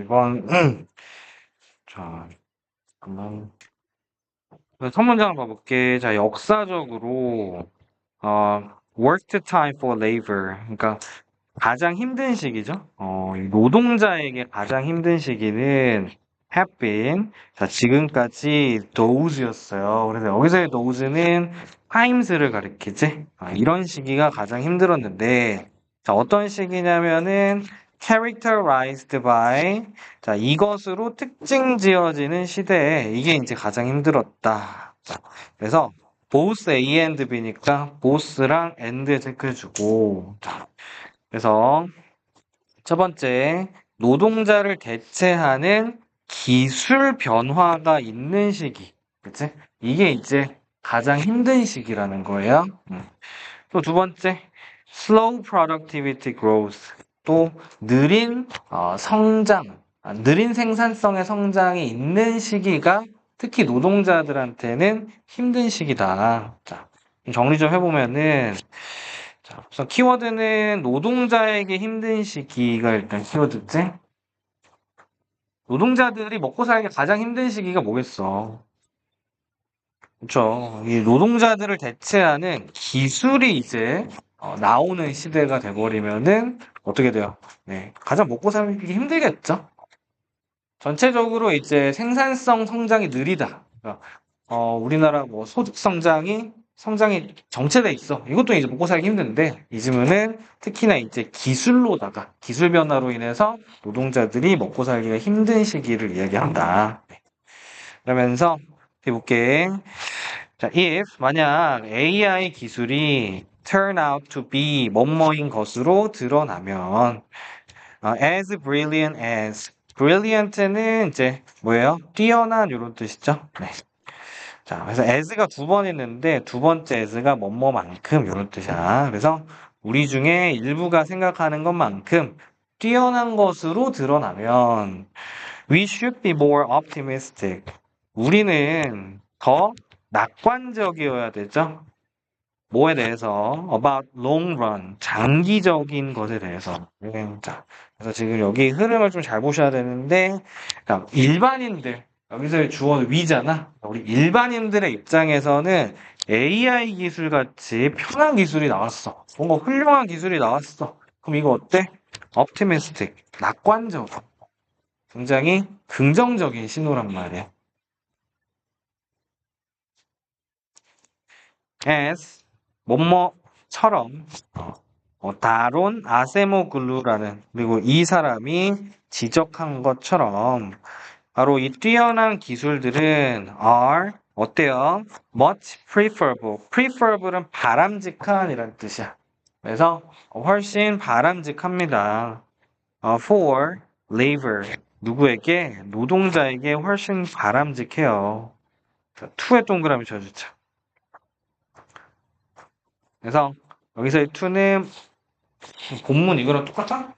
이번 자 한번 첫 문장 봐볼게. 자, 역사적으로 worst time for labor, 그러니까 가장 힘든 시기죠. 이 노동자에게 가장 힘든 시기는 have been, 자, 지금까지 those였어요. 그래서 여기서의 those는 times를 가리키지. 이런 시기가 가장 힘들었는데, 자, 어떤 시기냐면은 characterized by, 자, 이것으로 특징 지어지는 시대에 이게 이제 가장 힘들었다. 자, 그래서 both A and B니까 both랑 and 체크해주고, 자, 그래서 첫 번째, 노동자를 대체하는 기술 변화가 있는 시기. 그치? 이게 이제 가장 힘든 시기라는 거예요. 또 두 번째, slow productivity growth. 또 느린 성장, 느린 생산성의 성장이 있는 시기가 특히 노동자들한테는 힘든 시기다. 자, 정리 좀 해보면은, 자, 우선 키워드는 노동자에게 힘든 시기가 일단 키워드지. 노동자들이 먹고 살기 가장 힘든 시기가 뭐겠어? 그렇죠. 이 노동자들을 대체하는 기술이 이제 나오는 시대가 돼버리면은 어떻게 돼요? 네, 가장 먹고 살기 힘들겠죠. 전체적으로 이제 생산성 성장이 느리다. 그러니까 우리나라 뭐 소득 성장이 정체돼 있어. 이것도 이제 먹고 살기 힘든데 이즘은 특히나 이제 기술로다가 기술 변화로 인해서 노동자들이 먹고 살기가 힘든 시기를 이야기한다. 네. 그러면서 해볼게. 자, if 만약 AI 기술이 turn out to be 뭐뭐인 것으로 드러나면 as brilliant as brilliant는 이제 뭐예요? 뛰어난 이런 뜻이죠. 네. 자, 그래서 as가 두 번 있는데 두 번째 as가 뭐뭐만큼 이런 뜻이야. 그래서 우리 중에 일부가 생각하는 것만큼 뛰어난 것으로 드러나면 we should be more optimistic. 우리는 더 낙관적이어야 되죠. 뭐에 대해서? About long run. 장기적인 것에 대해서. 자, 그래서 지금 여기 흐름을 좀 잘 보셔야 되는데, 그러니까 일반인들, 여기서의 주어는 위잖아. 우리 일반인들의 입장에서는 AI 기술 같이 편한 기술이 나왔어. 뭔가 훌륭한 기술이 나왔어. 그럼 이거 어때? optimistic. 낙관적. 굉장히 긍정적인 신호란 말이야. as 뭐뭐처럼 다론 아세모글루라는 그리고 이 사람이 지적한 것처럼 바로 이 뛰어난 기술들은 are 어때요? much preferable. preferable은 바람직한이라는 뜻이야. 그래서 훨씬 바람직합니다. for labor 누구에게? 노동자에게 훨씬 바람직해요. to에 동그라미 쳐주자. 그래서 여기서의 to는 본문 이거랑 똑같아?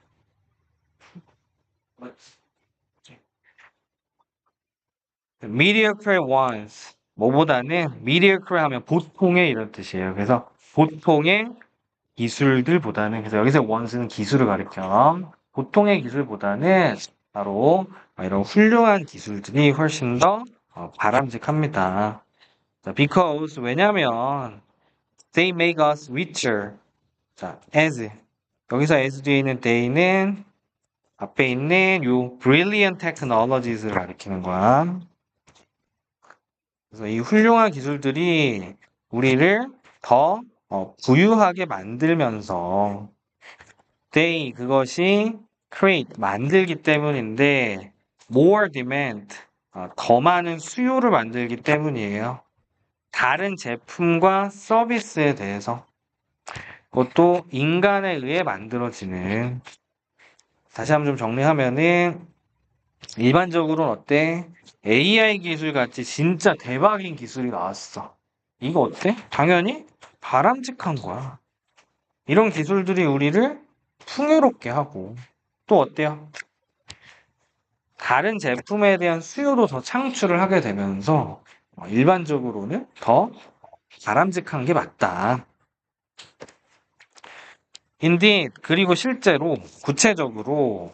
mediocre ones 뭐보다는 mediocre 하면 보통의 이런 뜻이에요. 그래서 보통의 기술들보다는 그래서 여기서 ones는 기술을 가리켜 보통의 기술보다는 바로 이런 훌륭한 기술들이 훨씬 더 바람직합니다. 자, because 왜냐면 they make us richer. 자, as 여기서 as 뒤에 있는 they는 앞에 있는 요 brilliant technologies를 가리키는 거야. 그래서 이 훌륭한 기술들이 우리를 더 부유하게 만들면서 they 그것이 create 만들기 때문인데 more demand 더 많은 수요를 만들기 때문이에요. 다른 제품과 서비스에 대해서 그것도 인간에 의해 만들어지는 다시 한번 좀 정리하면은 일반적으로는 어때? AI 기술 같이 진짜 대박인 기술이 나왔어. 이거 어때? 당연히 바람직한 거야. 이런 기술들이 우리를 풍요롭게 하고 또 어때요? 다른 제품에 대한 수요도 더 창출을 하게 되면서 일반적으로는 더 바람직한 게 맞다. Indeed, 그리고 실제로 구체적으로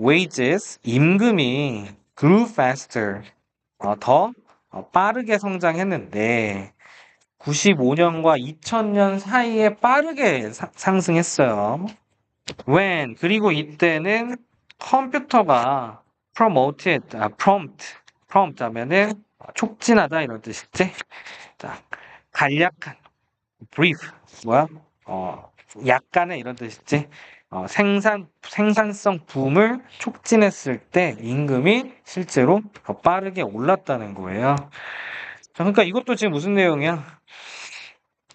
wages, 임금이 grew faster, 더 빠르게 성장했는데 95년과 2000년 사이에 빠르게 상승했어요. when 그리고 이때는 컴퓨터가 prompt 하면은 촉진하다 이런 뜻이지. 자, 간략한 brief 뭐야? 약간의 이런 뜻이지. 생산성 붐을 촉진했을 때 임금이 실제로 더 빠르게 올랐다는 거예요. 자, 그러니까 이것도 지금 무슨 내용이야?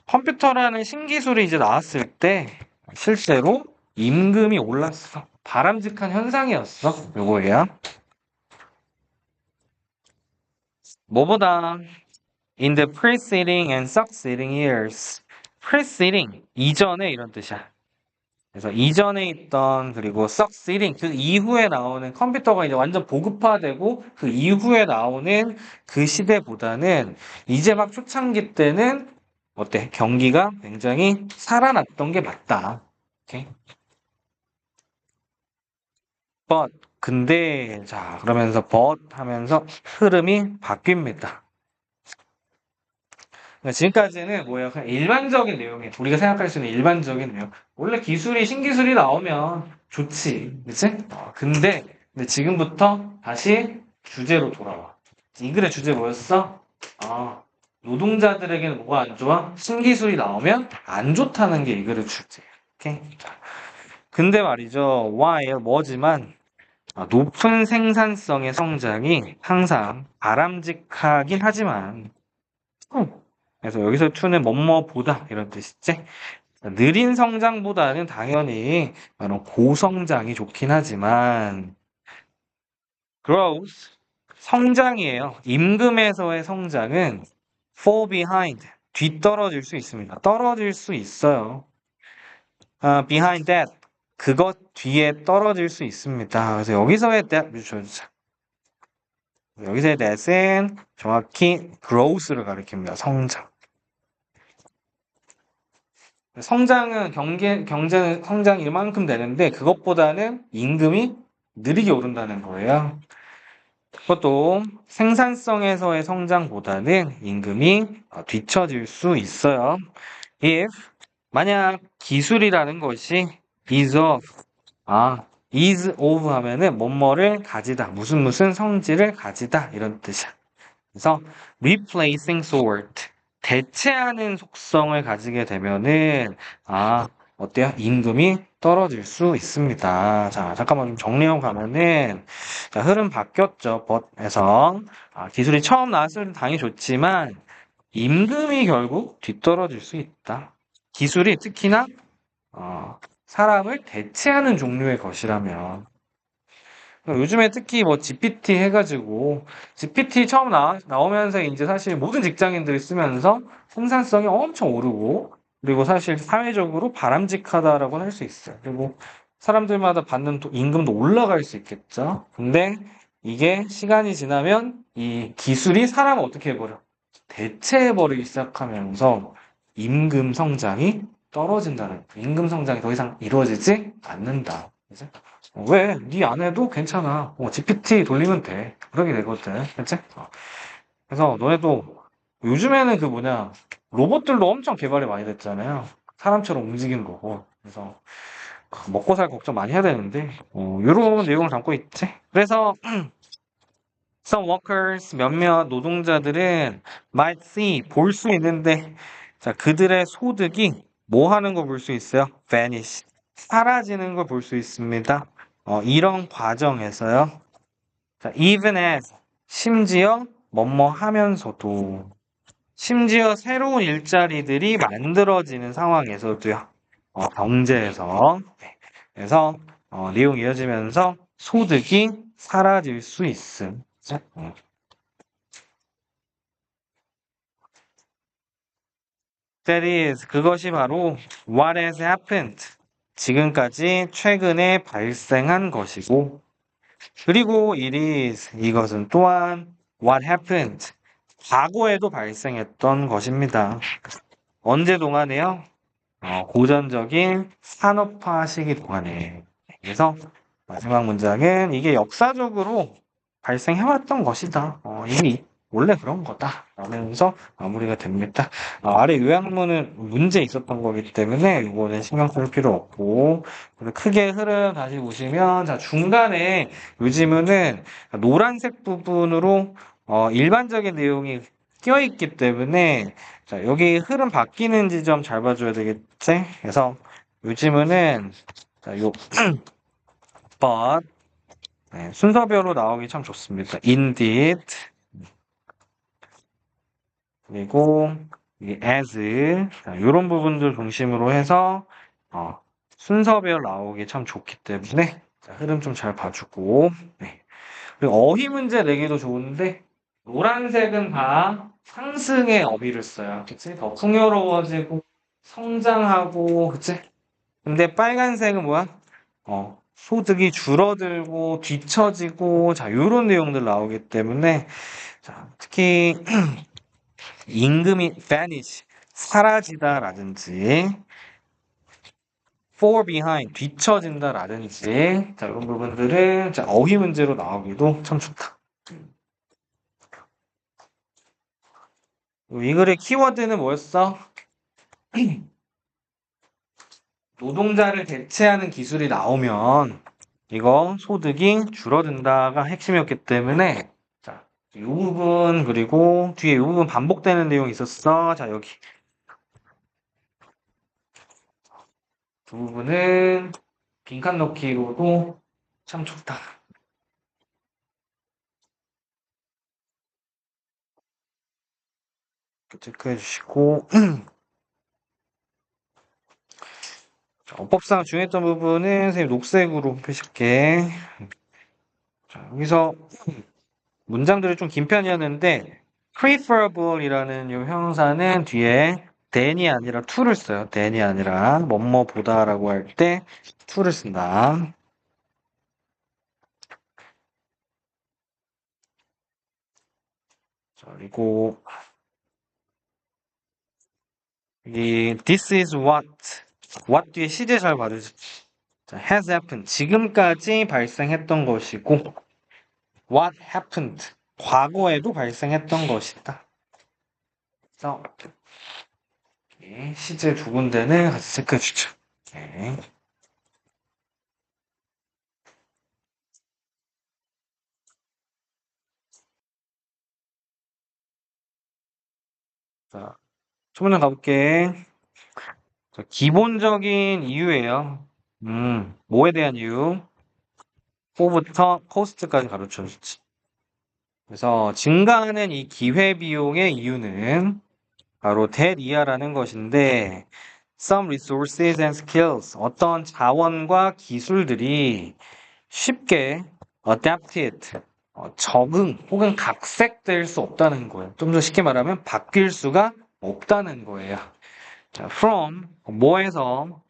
컴퓨터라는 신기술이 이제 나왔을 때 실제로 임금이 올랐어. 바람직한 현상이었어. 요거예요. 뭐보다 in the preceding and succeeding years. preceding 이전에 이런 뜻이야. 그래서 이전에 있던 그리고 succeeding 그 이후에 나오는 컴퓨터가 이제 완전 보급화되고 그 이후에 나오는 그 시대보다는 이제 막 초창기 때는 어때? 경기가 굉장히 살아났던 게 맞다. 오케이? but 근데 자 그러면서 but 하면서 흐름이 바뀝니다. 그러니까 지금까지는 뭐예요? 그냥 일반적인 내용이에요. 우리가 생각할 수 있는 일반적인 내용. 원래 신기술이 나오면 좋지. 그치? 근데 지금부터 다시 주제로 돌아와. 이 글의 주제 뭐였어? 노동자들에게는 뭐가 안 좋아? 신기술이 나오면 안 좋다는 게 이 글의 주제예요. 오케이? 자, 근데 말이죠. while 뭐지만 높은 생산성의 성장이 항상 바람직하긴 하지만 그래서 여기서 to는 뭐뭐보다 이런 뜻이지. 느린 성장보다는 당연히 고성장이 좋긴 하지만 growth 성장이에요. 임금에서의 성장은 fall behind 뒤떨어질 수 있습니다. 떨어질 수 있어요. behind that 그것 뒤에 떨어질 수 있습니다. 그래서 여기서의 that 여기서의 that은 정확히 growth를 가리킵니다. 성장. 성장은 경제는 성장이 이만큼 되는데 그것보다는 임금이 느리게 오른다는 거예요. 그것도 생산성에서의 성장보다는 임금이 뒤처질 수 있어요. if 만약 기술이라는 것이 is of 하면은 뭐뭐를 가지다 무슨 성질을 가지다 이런 뜻이야. 그래서 replacing sort 대체하는 속성을 가지게 되면은 어때요? 임금이 떨어질 수 있습니다. 자, 잠깐만 좀 정리하고 가면은 자, 흐름 바뀌었죠. but에서 기술이 처음 나왔을 때 당연히 좋지만 임금이 결국 뒤떨어질 수 있다. 기술이 특히나 사람을 대체하는 종류의 것이라면 요즘에 특히 뭐 GPT 해가지고 GPT 처음 나오면서 이제 사실 모든 직장인들이 쓰면서 생산성이 엄청 오르고 그리고 사실 사회적으로 바람직하다라고 할 수 있어요. 그리고 사람들마다 받는 임금도 올라갈 수 있겠죠. 근데 이게 시간이 지나면 이 기술이 사람을 어떻게 해버려? 대체해버리기 시작하면서 임금 성장이 떨어진다는 거예요. 임금 성장이 더 이상 이루어지지 않는다. 그죠? 왜? 네 안 해도 괜찮아. GPT 돌리면 돼. 그러게 되거든. 그치? 그래서 너네도 요즘에는 로봇들도 엄청 개발이 많이 됐잖아요. 사람처럼 움직이는 거고. 그래서 먹고 살 걱정 많이 해야 되는데, 요런 내용을 담고 있지. 그래서 some workers, 몇몇 노동자들은 might see, 볼 수 있는데, 자, 그들의 소득이 뭐 하는 거 볼 수 있어요? vanish, 사라지는 걸 볼 수 있습니다. 이런 과정에서요. 자, even as, 심지어 뭐뭐 하면서도, 심지어 새로운 일자리들이 만들어지는 상황에서도요. 경제에서. 네. 그래서 내용 이어지면서 소득이 사라질 수 있음. That is, 그것이 바로 what has happened. 지금까지 최근에 발생한 것이고, 그리고 it is, 이것은 또한 what happened. 과거에도 발생했던 것입니다. 언제 동안에요? 고전적인 산업화 시기 동안에. 그래서 마지막 문장은 이게 역사적으로 발생해왔던 것이다. 이미 원래 그런 거다. 라면서 마무리가 됩니다. 아래 요약문은 문제 있었던 거기 때문에 이거는 신경 쓸 필요 없고, 그리고 크게 흐름 다시 보시면, 자, 중간에 요즘은 노란색 부분으로 일반적인 내용이 끼어있기 때문에, 자, 여기 흐름 바뀌는 지점 잘 봐줘야 되겠지? 그래서 요즘은, 자, but, 네, 순서별로 나오기 참 좋습니다. indeed, 그리고 이 as, 이런 부분들 중심으로 해서 어, 순서별 나오기 참 좋기 때문에 자, 흐름 좀 잘 봐주고, 네. 그리고 어휘 문제 내기도 좋은데 노란색은 다 상승의 어휘를 써요. 그치? 더 풍요로워지고 성장하고, 그치? 근데 빨간색은 뭐야? 소득이 줄어들고 뒤처지고, 자, 요런 내용들 나오기 때문에, 자, 특히 임금이 vanish, 사라지다라든지, fall behind, 뒤처진다라든지, 자, 이런 부분들은 자, 어휘 문제로 나오기도 참 좋다. 이 글의 키워드는 뭐였어? 노동자를 대체하는 기술이 나오면 이거 소득이 줄어든다가 핵심이었기 때문에 자, 이 부분 그리고 뒤에 이 부분 반복되는 내용이 있었어. 자, 여기 두 부분은 빈칸 넣기로도 참 좋다. 체크해 주시고 자, 어법상 중요했던 부분은 선생님 녹색으로 표시할게. 자, 여기서 문장들이 좀 긴 편이었는데 preferable이라는 이 형사는 뒤에 than이 아니라 to를 써요. than이 아니라 뭐뭐 보다라고 할 때 to를 쓴다. 자, 그리고 이 this is what 뒤에 시제 잘 봐주세요. 자, has happened 지금까지 발생했던 것이고 what happened 과거에도 발생했던 것이다. 그래서 시제 두 군데는 같이 체크해 주죠. 네. 자, 첫 문장 가볼게. 자, 기본적인 이유예요. 뭐에 대한 이유? for부터 cost까지 가르쳐 주지. 그래서 증가하는 이 기회비용의 이유는 바로 that 이하라는 것인데 some resources and skills 어떤 자원과 기술들이 쉽게 adapted 적응 혹은 각색될 수 없다는 거예요. 좀 더 쉽게 말하면 바뀔 수가 없다는 거예요. 자, from 뭐에서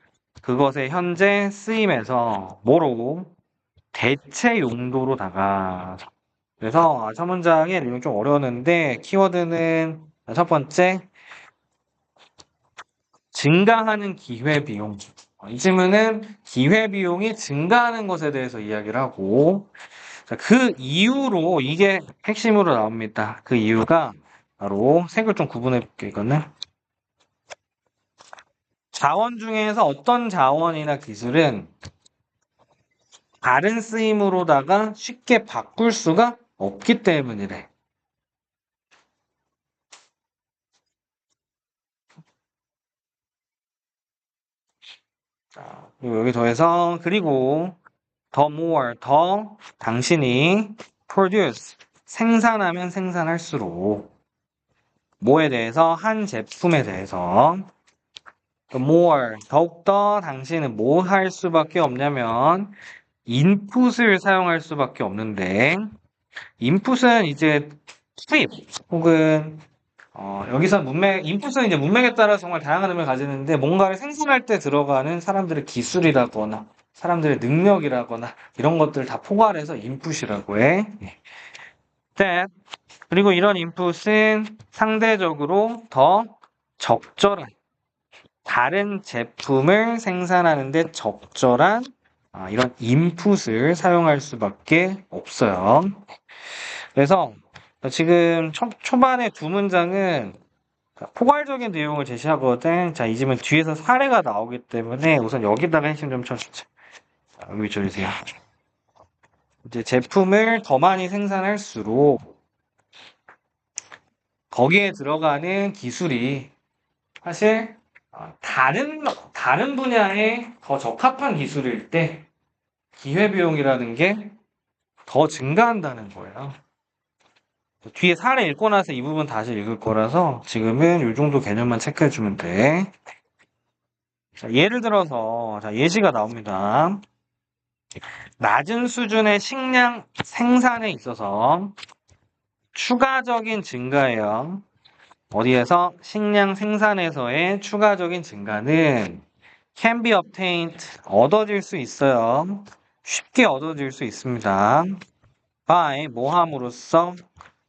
그것의 현재 쓰임에서 뭐로 대체 용도로다가 그래서 첫 문장의 내용이 좀 어려웠는데 키워드는 첫 번째 증가하는 기회비용. 이 질문은 기회비용이 증가하는 것에 대해서 이야기를 하고 자, 그 이유로 이게 핵심으로 나옵니다. 그 이유가 바로 색을 좀 구분해 볼게요. 이거는 자원 중에서 어떤 자원이나 기술은 다른 쓰임으로다가 쉽게 바꿀 수가 없기 때문이래. 자, 그리고 여기 더해서 그리고 더 more 더 당신이 produce 생산하면 생산할수록 뭐에 대해서 한 제품에 대해서 more 더욱더 당신은 뭐 할 수밖에 없냐면 인풋을 사용할 수밖에 없는데 인풋은 이제 수입 혹은 여기서 인풋은 이제 문맥에 따라 정말 다양한 의미를 가지는데 뭔가를 생산할 때 들어가는 사람들의 기술이라거나 사람들의 능력이라거나 이런 것들을 다 포괄해서 인풋이라고 해. that 그리고 이런 인풋은 상대적으로 더 적절한 다른 제품을 생산하는데 적절한 이런 인풋을 사용할 수밖에 없어요. 그래서 지금 초반에 두 문장은 포괄적인 내용을 제시하거든. 자, 이 집은 뒤에서 사례가 나오기 때문에 우선 여기다가 핵심 좀 쳐주자. 자, 여기 줘주세요. 이제 제품을 더 많이 생산할수록 거기에 들어가는 기술이 사실 다른 분야에 더 적합한 기술일 때 기회비용이라는 게 더 증가한다는 거예요. 뒤에 사례 읽고 나서 이 부분 다시 읽을 거라서 지금은 이 정도 개념만 체크해주면 돼. 자, 예를 들어서 예시가 나옵니다. 낮은 수준의 식량 생산에 있어서 추가적인 증가예요. 어디에서? 식량 생산에서의 추가적인 증가는 can be obtained, 얻어질 수 있어요. 쉽게 얻어질 수 있습니다. by, 뭐 함으로써?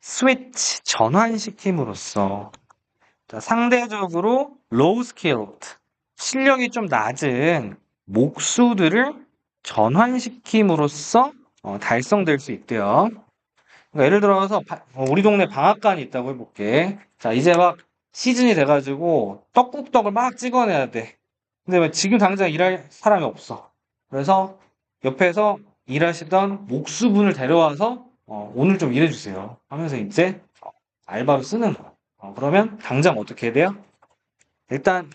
switch, 전환시킴으로써. 자, 상대적으로 low skilled, 실력이 좀 낮은 목수들을 전환시킴으로써 달성될 수 있대요. 그러니까 예를 들어서 우리 동네 방앗간이 있다고 해볼게. 자, 이제 막 시즌이 돼가지고 떡국떡을 막 찍어내야 돼. 근데 왜 지금 당장 일할 사람이 없어. 그래서 옆에서 일하시던 목수분을 데려와서 오늘 좀 일해주세요 하면서 이제 알바로 쓰는 거야. 그러면 당장 어떻게 해야 돼요? 일단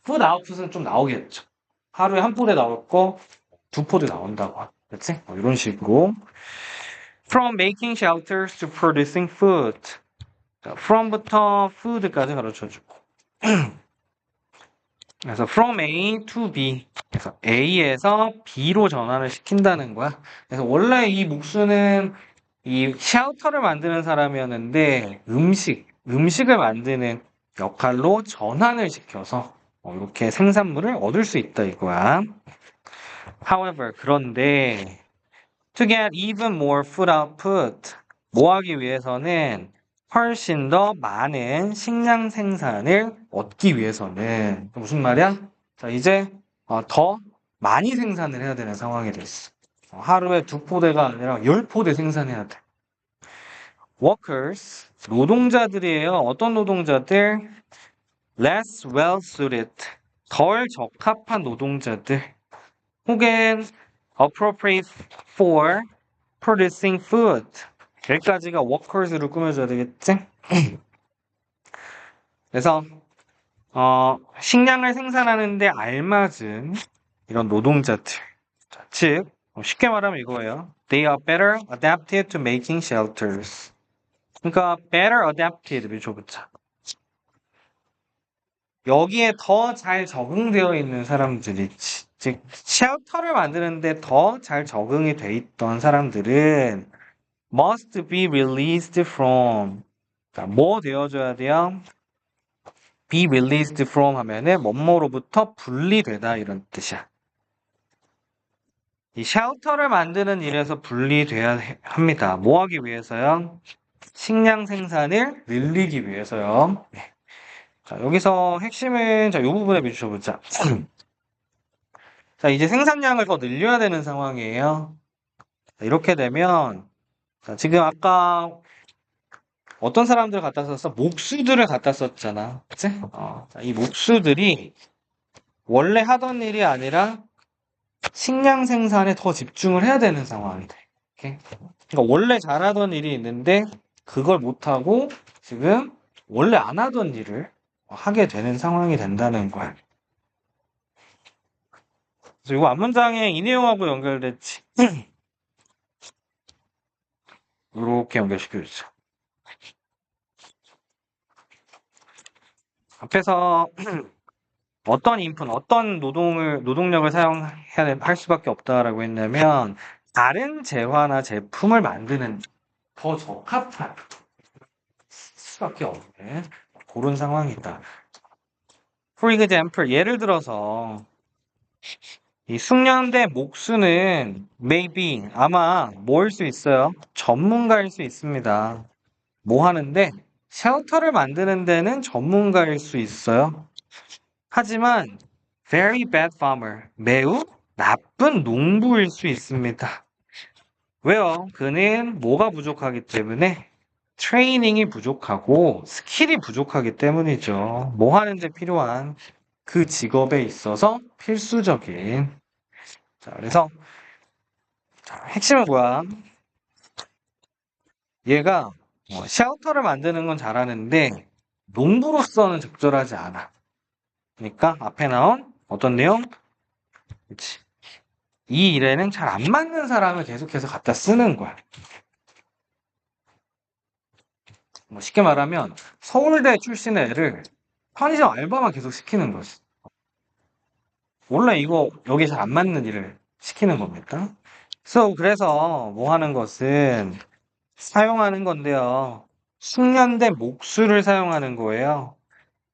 풋 아웃풋은 좀 나오겠죠. 하루에 한 포대 나올 거 두 포대 나온다고. 그렇지? 이런 식으로. From making shelters to producing food. 자, from부터 food까지 가르쳐주고. 그래서 from A to B. 그래서 A에서 B로 전환을 시킨다는 거야. 그래서 원래 이 목수는 이 쉘터를 만드는 사람이었는데 음식을 만드는 역할로 전환을 시켜서 이렇게 생산물을 얻을 수 있다 이거야. However, 그런데 to get even more food output, 뭐 하기 위해서는 훨씬 더 많은 식량 생산을 얻기 위해서는 무슨 말이야? 자, 이제 더 많이 생산을 해야 되는 상황이 됐어. 하루에 두 포대가 아니라 10포대 생산해야 돼. workers, 노동자들이에요. 어떤 노동자들? less well suited, 덜 적합한 노동자들. 혹은 appropriate for producing food. 여기까지가 workers로 꾸며줘야 되겠지? 그래서 식량을 생산하는데 알맞은 이런 노동자들. 자, 즉 쉽게 말하면 이거예요. They are better adapted to making shelters. 그러니까 better adapted 미쳐붙자. 여기에 더 잘 적응되어 있는 사람들이 즉 쉘터를 만드는데 더 잘 적응이 돼 있던 사람들은 must be released from. 자, 뭐 되어줘야 돼요? be released from 하면은 뭐뭐로부터 분리되다 이런 뜻이야. 이 쉘터를 만드는 일에서 분리돼야 합니다. 뭐 하기 위해서요? 식량 생산을 늘리기 위해서요. 네. 자, 여기서 핵심은 이 부분에 비춰보자. 자, 이제 생산량을 더 늘려야 되는 상황이에요. 자, 이렇게 되면 자, 지금 아까 어떤 사람들을 갖다 썼어? 목수들을 갖다 썼잖아. 그치? 자, 이 목수들이 원래 하던 일이 아니라 식량 생산에 더 집중을 해야 되는 상황이 돼. 오케이? 그러니까 원래 잘하던 일이 있는데 그걸 못하고 지금 원래 안 하던 일을 하게 되는 상황이 된다는 거야. 그래서 이거 앞문장에 이 내용하고 연결됐지. 이렇게 연결시켜주죠. 앞에서 어떤 인풋, 어떤 노동력을 사용해야 할 수밖에 없다라고 했냐면 다른 재화나 제품을 만드는 더 적합한 수밖에 없는 그런 상황이다. For example, 예를 들어서 이 숙련된 목수는 maybe 아마 뭐일 수 있어요? 전문가일 수 있습니다. 뭐 하는데 쉘터를 만드는 데는 전문가일 수 있어요. 하지만 very bad farmer, 매우 나쁜 농부일 수 있습니다. 왜요? 그는 뭐가 부족하기 때문에 트레이닝이 부족하고 스킬이 부족하기 때문이죠. 뭐 하는데 필요한 그 직업에 있어서 필수적인. 자, 그래서 자, 핵심은 뭐야? 얘가 쉘터를 만드는 건 잘하는데 농부로서는 적절하지 않아. 그러니까 앞에 나온 어떤 내용? 그치. 이 일에는 잘 안 맞는 사람을 계속해서 갖다 쓰는 거야. 뭐 쉽게 말하면 서울대 출신의 애를 편의점 알바만 계속 시키는 거지. 원래 이거 여기 잘 안 맞는 일을 시키는 겁니다. 그래서 뭐 하는 것은 사용하는 건데요. 숙련된 목수를 사용하는 거예요.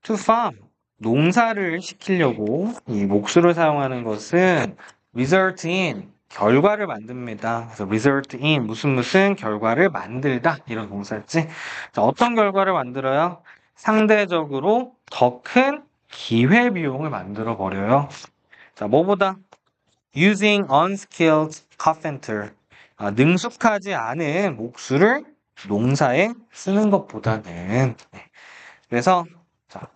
To farm. 농사를 시키려고 이 목수를 사용하는 것은 result in 결과를 만듭니다. 그래서 result in 무슨 결과를 만들다 이런 동사지. 자, 어떤 결과를 만들어요? 상대적으로 더 큰 기회 비용을 만들어 버려요. 자, 뭐보다 using unskilled carpenter. 능숙하지 않은 목수를 농사에 쓰는 것보다는. 네. 그래서 자,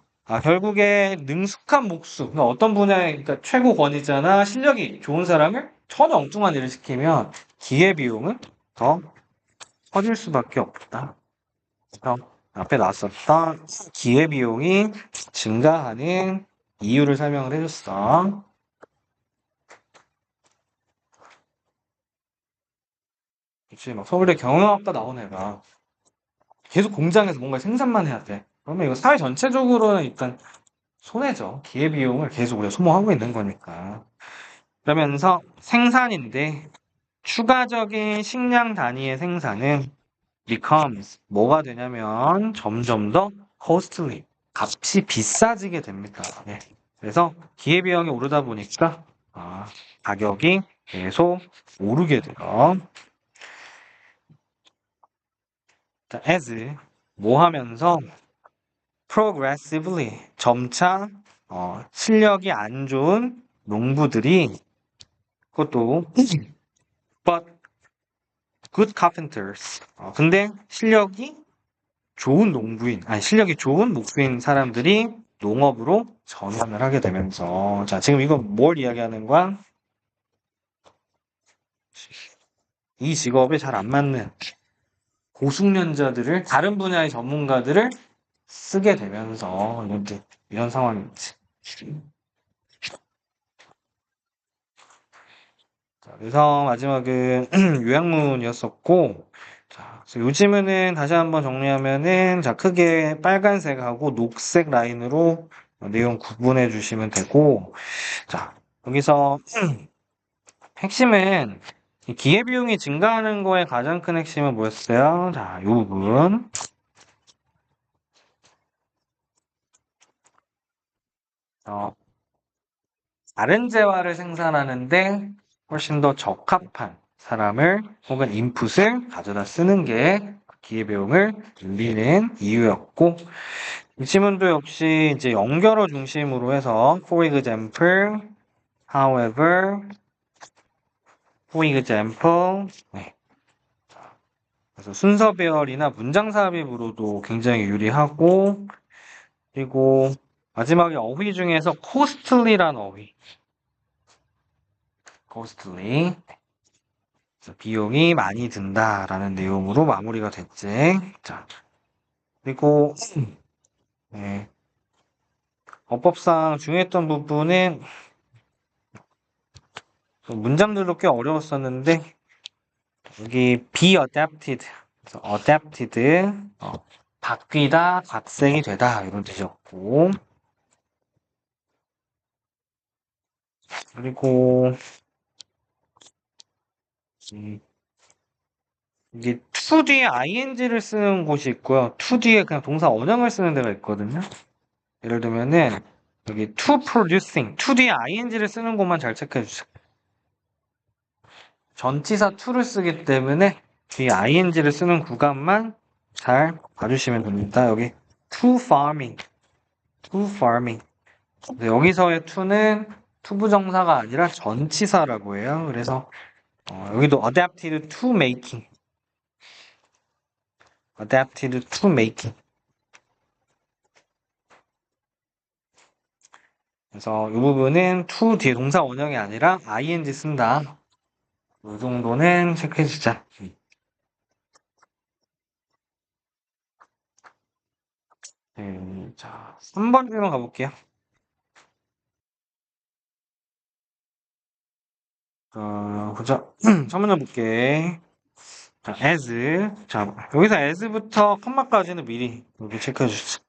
결국에 능숙한 목수, 그러니까 어떤 분야에 그러니까 최고 권위자나 실력이 좋은 사람을 전혀 엉뚱한 일을 시키면 기회비용은 더 커질 수밖에 없다. 그래서 앞에 나왔었던 기회비용이 증가하는 이유를 설명을 해줬어. 그치, 막 서울대 경영학과 나온 애가 계속 공장에서 뭔가 생산만 해야 돼. 그러면 이거 사회 전체적으로는 일단 손해죠. 기회비용을 계속 우리가 소모하고 있는 거니까. 그러면서 생산인데 추가적인 식량 단위의 생산은 becomes 뭐가 되냐면 점점 더 costly 값이 비싸지게 됩니다. 네. 그래서 기회비용이 오르다 보니까 가격이 계속 오르게 돼요. 자, as 뭐 하면서 progressively 점차 실력이 안 좋은 농부들이 그것도 but good carpenters. 근데 실력이 좋은 목수인 사람들이 농업으로 전환을 하게 되면서, 자, 지금 이거 뭘 이야기하는 거야? 이 직업에 잘 안 맞는 고숙련자들을, 다른 분야의 전문가들을 쓰게 되면서, 이런 상황이지. 자, 그래서 마지막은 요약문이었었고, 자, 그래서 요즘에는 다시 한번 정리하면은, 자, 크게 빨간색하고 녹색 라인으로 내용 구분해 주시면 되고, 자, 여기서 핵심은 이 기회비용이 증가하는 거의 가장 큰 핵심은 뭐였어요? 자, 이 부분. 다른 재화를 생산하는데 훨씬 더 적합한 사람을 혹은 인풋을 가져다 쓰는 게 기회비용을 늘리는 이유였고, 이 지문도 역시 이제 연결어 중심으로 해서 for example, however, for example, 네. 그래서 순서 배열이나 문장 삽입으로도 굉장히 유리하고, 그리고 마지막에 어휘 중에서 costly란 어휘, costly. 비용이 많이 든다라는 내용으로 마무리가 됐지. 자, 그리고 네, 어법상 중요했던 부분은 문장들도 꽤 어려웠었는데 여기 be adapted, 그래서 adapted 바뀌다, 각색이 되다 이런 뜻이었고, 그리고 이게 to 뒤에 ing를 쓰는 곳이 있고요. to 뒤에 그냥 동사 원형을 쓰는 데가 있거든요. 예를 들면은 여기 to producing, to 뒤에 ing를 쓰는 곳만 잘 체크해 주세요. 전치사 to를 쓰기 때문에 뒤에 ing를 쓰는 구간만 잘 봐주시면 됩니다. 여기 to farming, to farming. 여기서의 to는 투부정사가 아니라 전치사라고 해요. 그래서 여기도 adapted to making, adapted to making. 그래서 이 부분은 to 뒤에 동사 원형이 아니라 ing 쓴다. 이 정도는 체크해 주자. 자, 3번 질문 가볼게요. 보자. 첫 문제 볼게. 자, as. 자, 여기서 as부터 컴마까지는 미리 여기 체크해 주자.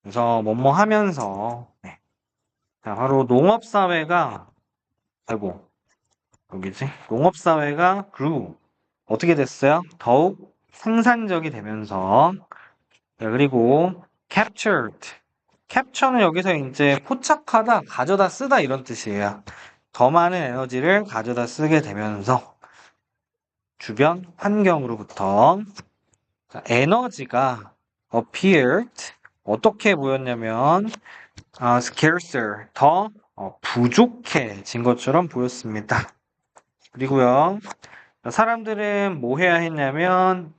그래서 뭐뭐 하면서. 네. 자, 바로 농업사회가, 아이고, 여기지? 농업사회가 grew. 어떻게 됐어요? 더욱 생산적이 되면서. 자, 그리고 captured. 캡처는 여기서 이제 포착하다, 가져다 쓰다 이런 뜻이에요. 더 많은 에너지를 가져다 쓰게 되면서 주변 환경으로부터 자, 에너지가 appeared 어떻게 보였냐면 scarcer 더 부족해진 것처럼 보였습니다. 그리고요 사람들은 뭐 해야 했냐면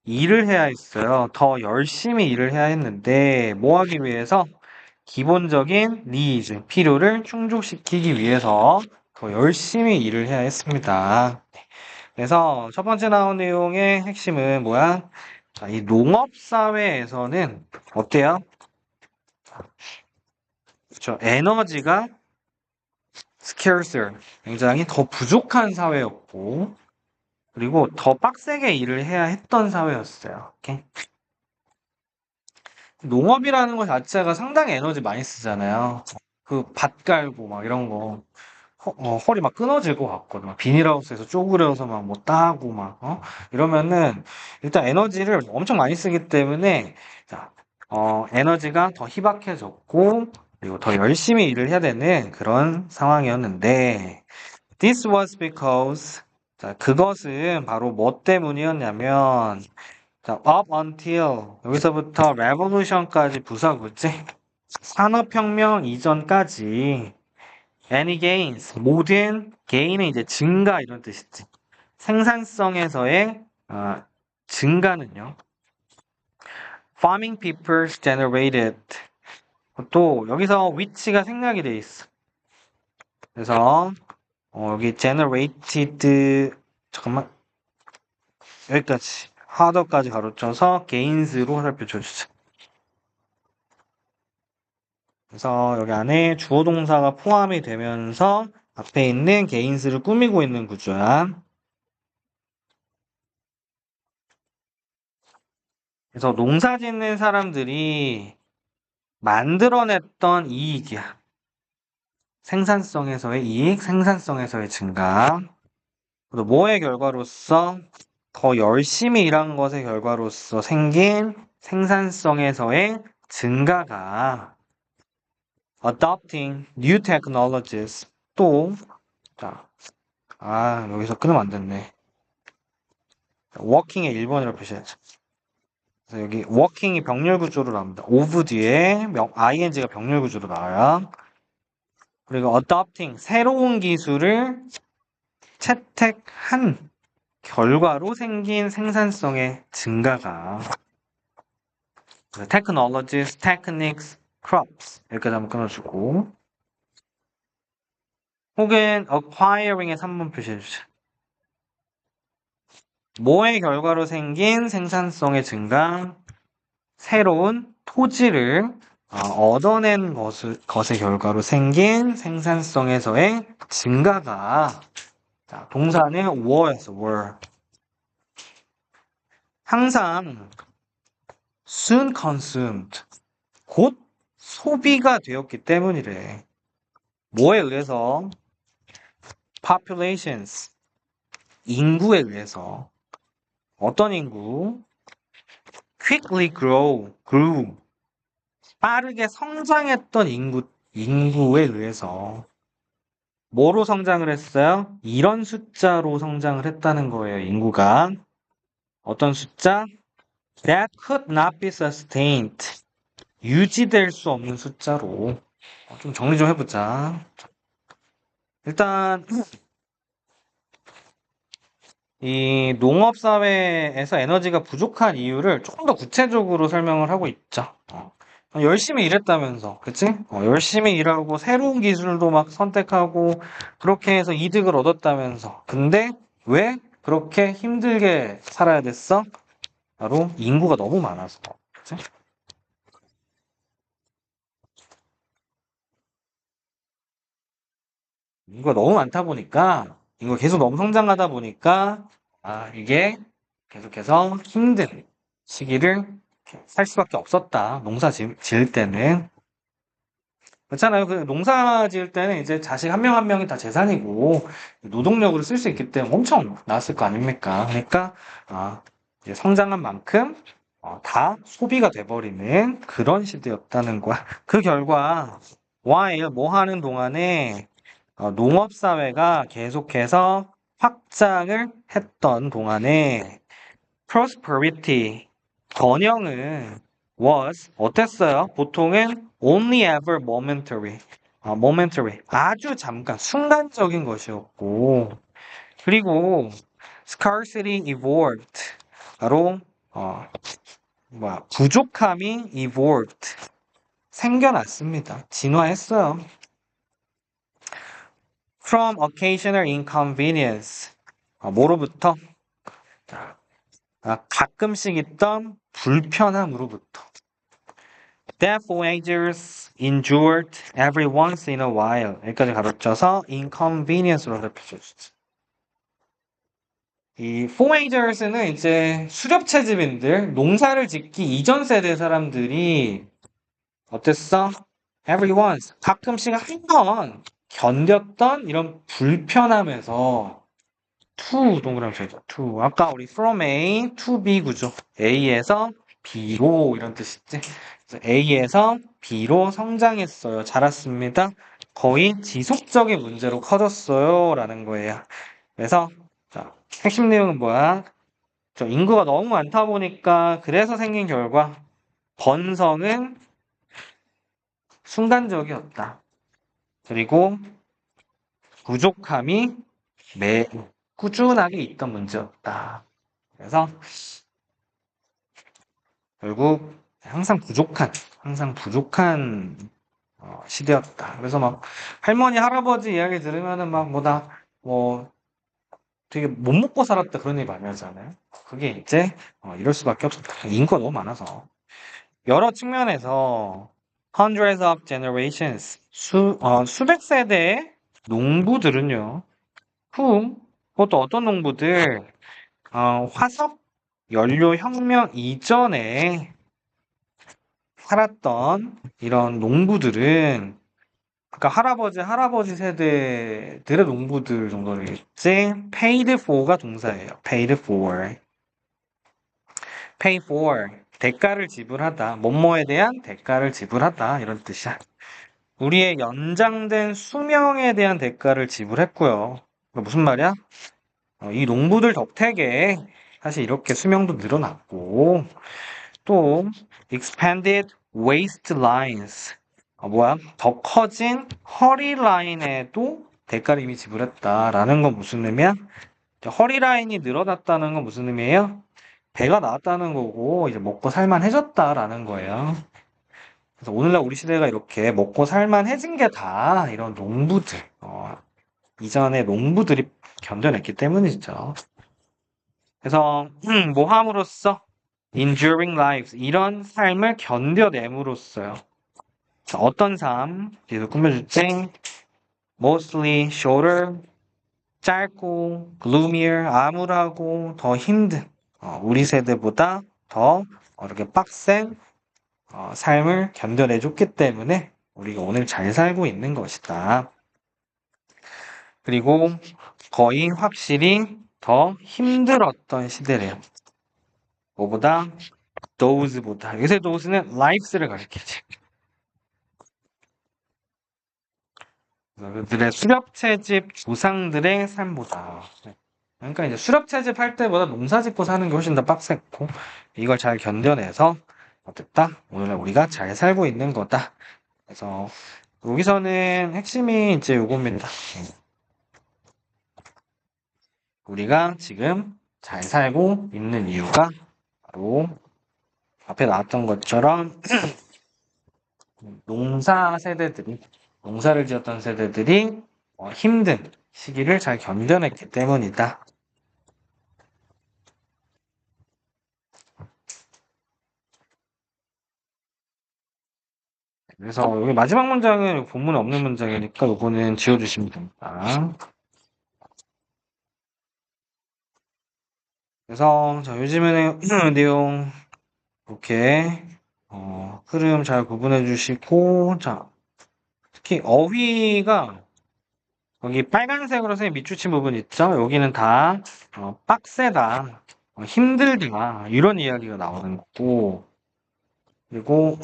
일을 해야 했어요. 더 열심히 일을 해야 했는데 뭐 하기 위해서 기본적인 needs, 필요를 충족시키기 위해서 더 열심히 일을 해야 했습니다. 그래서 첫 번째 나온 내용의 핵심은 뭐야? 자, 이 농업사회에서는 어때요? 그렇죠. 에너지가 scarcer, 굉장히 더 부족한 사회였고, 그리고 더 빡세게 일을 해야 했던 사회였어요. 오케이? 농업이라는 것 자체가 상당히 에너지 많이 쓰잖아요. 그 밭 갈고 막 이런 거. 허리 막 끊어질 것 같거든. 막 비닐하우스에서 쪼그려서 막 뭐 따고 막, 이러면은 일단 에너지를 엄청 많이 쓰기 때문에, 자, 에너지가 더 희박해졌고, 그리고 더 열심히 일을 해야 되는 그런 상황이었는데, this was because, 자, 그것은 바로 뭐 때문이었냐면, 자, up until, 여기서부터 revolution까지 부사구지? 산업혁명 이전까지 any gains, 모든 gain은 이제 증가 이런 뜻이지. 생산성에서의 증가는요. farming peoples generated. 또 여기서 위치가 생략이 돼 있어. 그래서 여기 generated 잠깐만 여기까지 하더까지 가로쳐서 gains로 화살표 쳐주자. 그래서 여기 안에 주어 동사가 포함이 되면서 앞에 있는 gains를 꾸미고 있는 구조야. 그래서 농사 짓는 사람들이 만들어냈던 이익이야. 생산성에서의 이익, 생산성에서의 증가. 그리고 뭐의 결과로서 더 열심히 일한 것의 결과로서 생긴 생산성에서의 증가가 adopting new technologies 또 자, 여기서 끊으면 안 됐네. working의 1번이라고 표시하자. 그래서 여기 working이 병렬 구조로 나옵니다. of 뒤에 ing가 병렬 구조로 나와요. 그리고 adopting 새로운 기술을 채택한 결과로 생긴 생산성의 증가가 technologies, techniques, crops 여기까지 한번 끊어주고 혹은 acquiring의 3번 표시해주자. 뭐의 결과로 생긴 생산성의 증가, 새로운 토지를 얻어낸 것의 결과로 생긴 생산성에서의 증가가 자, 동사는 were였어, were. 항상 soon consumed, 곧 소비가 되었기 때문이래. 뭐에 의해서? populations, 인구에 의해서. 어떤 인구? quickly grew. 빠르게 성장했던 인구에 의해서. 뭐로 성장을 했어요? 이런 숫자로 성장을 했다는 거예요, 인구가. 어떤 숫자? That could not be sustained. 유지될 수 없는 숫자로 좀 정리 좀 해보자. 일단 이 농업사회에서 에너지가 부족한 이유를 조금 더 구체적으로 설명을 하고 있죠. 열심히 일했다면서, 그치? 열심히 일하고 새로운 기술도 막 선택하고 그렇게 해서 이득을 얻었다면서. 근데 왜 그렇게 힘들게 살아야 됐어? 바로 인구가 너무 많아서. 그치? 인구가 너무 많다 보니까, 인구가 계속 너무 성장하다 보니까, 이게 계속해서 힘든 시기를 살 수밖에 없었다. 농사 지을 때는. 그렇잖아요. 그 농사 지을 때는 이제 자식 한 명 한 명이 다 재산이고, 노동력으로 쓸 수 있기 때문에 엄청 나았을 거 아닙니까? 그러니까, 아, 이제 성장한 만큼, 다 소비가 돼버리는 그런 시대였다는 거야. 그 결과, while 뭐 하는 동안에, 농업사회가 계속해서 확장을 했던 동안에 prosperity, 번영은 was 어땠어요? 보통은 only ever momentary, momentary, 아주 잠깐 순간적인 것이었고 그리고 scarcity evolved, 바로 부족함이 evolved, 생겨났습니다. 진화했어요. From occasional inconvenience, 뭐로부터? 가끔씩 있던 불편함으로부터. Deaf wagers endured every once in a while. 여기까지 가로쳐서 inconvenience로 살펴주죠. 이 foragers는 이제 수렵채집인들, 농사를 짓기 이전 세대 사람들이 어땠어? Every once, 가끔씩 한 번 견뎠던 이런 불편함에서 to 동그라미 쳐있죠. to. 아까 우리 from A to B 구조. A에서 B로 이런 뜻이지. 그래서 A에서 B로 성장했어요. 자랐습니다. 거의 지속적인 문제로 커졌어요. 라는 거예요. 그래서 자, 핵심 내용은 뭐야? 인구가 너무 많다 보니까 그래서 생긴 결과 번성은 순간적이었다. 그리고 부족함이 매우 꾸준하게 있던 문제였다. 그래서 결국 항상 부족한 시대였다. 그래서 막 할머니, 할아버지 이야기 들으면은 막 뭐 되게 못 먹고 살았다 그런 얘기 많이 하잖아요. 그게 이제 이럴 수밖에 없었다. 인구가 너무 많아서. 여러 측면에서 hundreds of generations, 수백 세대의 농부들은요. 그것도 어떤 농부들? 화석 연료 혁명 이전에 살았던 이런 농부들은, 그러니까 할아버지 세대들의 농부들 정도겠지. paid for가 동사예요. paid for. pay for. 대가를 지불하다. 뭐뭐에 대한 대가를 지불하다. 이런 뜻이야. 우리의 연장된 수명에 대한 대가를 지불했고요. 그러니까 무슨 말이야? 이 농부들 덕택에 사실 이렇게 수명도 늘어났고, 또 expanded waistlines, 더 커진 허리 라인에도 대가를 이미 지불했다라는 건 무슨 의미야? 허리 라인이 늘어났다는 건 무슨 의미예요? 배가 나왔다는 거고 이제 먹고 살만해졌다라는 거예요. 그래서 오늘날 우리 시대가 이렇게 먹고 살만해진 게 다 이런 농부들, 이전에 농부들이 견뎌냈기 때문이죠. 그래서 뭐 함으로써 enduring lives, 이런 삶을 견뎌냄으로써요. 어떤 삶? 계속 꾸며줄게. mostly shorter, 짧고 gloomier, 암울하고 더 힘든, 우리 세대보다 더 이렇게 빡센 삶을 견뎌내줬기 때문에 우리가 오늘 잘 살고 있는 것이다. 그리고 거의 확실히 더 힘들었던 시대래요. 뭐보다? those보다. 요새 those는 lives를 가리키지. 그들의 수렵채집 조상들의 삶보다. 그러니까 이제 수렵채집 할 때보다 농사 짓고 사는 게 훨씬 더 빡셌고, 이걸 잘 견뎌내서 어땠다? 오늘날 우리가 잘 살고 있는 거다. 그래서 여기서는 핵심이 이제 요겁니다. 우리가 지금 잘 살고 있는 이유가 바로 앞에 나왔던 것처럼 농사를 지었던 세대들이 힘든 시기를 잘 견뎌냈기 때문이다. 그래서 여기 마지막 문장은 본문에 없는 문장이니까 이거는 지워주시면 됩니다. 그래서 자, 요즘에는 내용 이렇게 흐름 잘 구분해 주시고 자 특히 어휘가 여기 빨간색으로 선생님 밑줄친 부분 있죠? 여기는 다 빡세다, 힘들다 이런 이야기가 나오는 거고 그리고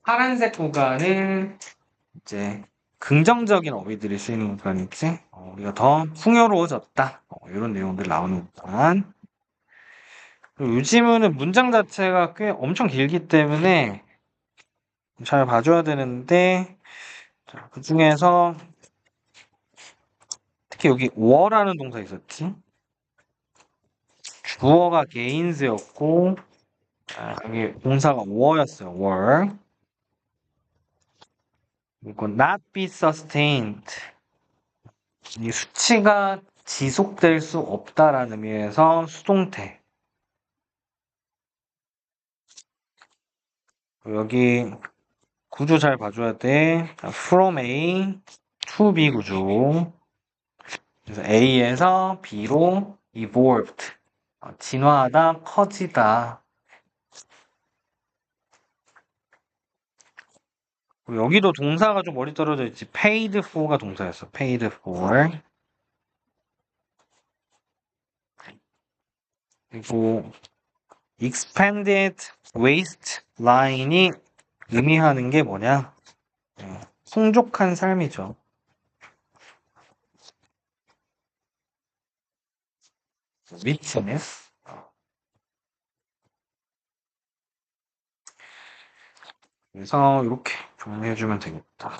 파란색 구간은 이제 긍정적인 어휘들이 쓰이는 구간이지 우리가 더 풍요로워졌다 이런 내용들 나오는 구간 그리고 요즘은 문장 자체가 꽤 엄청 길기 때문에 잘 봐줘야 되는데 그 중에서 특히 여기 워라는 동사 있었지 주어가 gains였고 여기 동사가 were였어요 were 그리고 not be sustained 이 수치가 지속될 수 없다라는 의미에서 수동태 여기 구조 잘 봐줘야 돼 from A to B 구조 그래서 A에서 B로 evolved 진화하다 커지다 그리고 여기도 동사가 좀 멀리 떨어져 있지 paid for가 동사였어 paid for 그리고 expanded waistline이 의미하는 게 뭐냐 풍족한 삶이죠 richness 그래서 이렇게 정리해주면 되겠다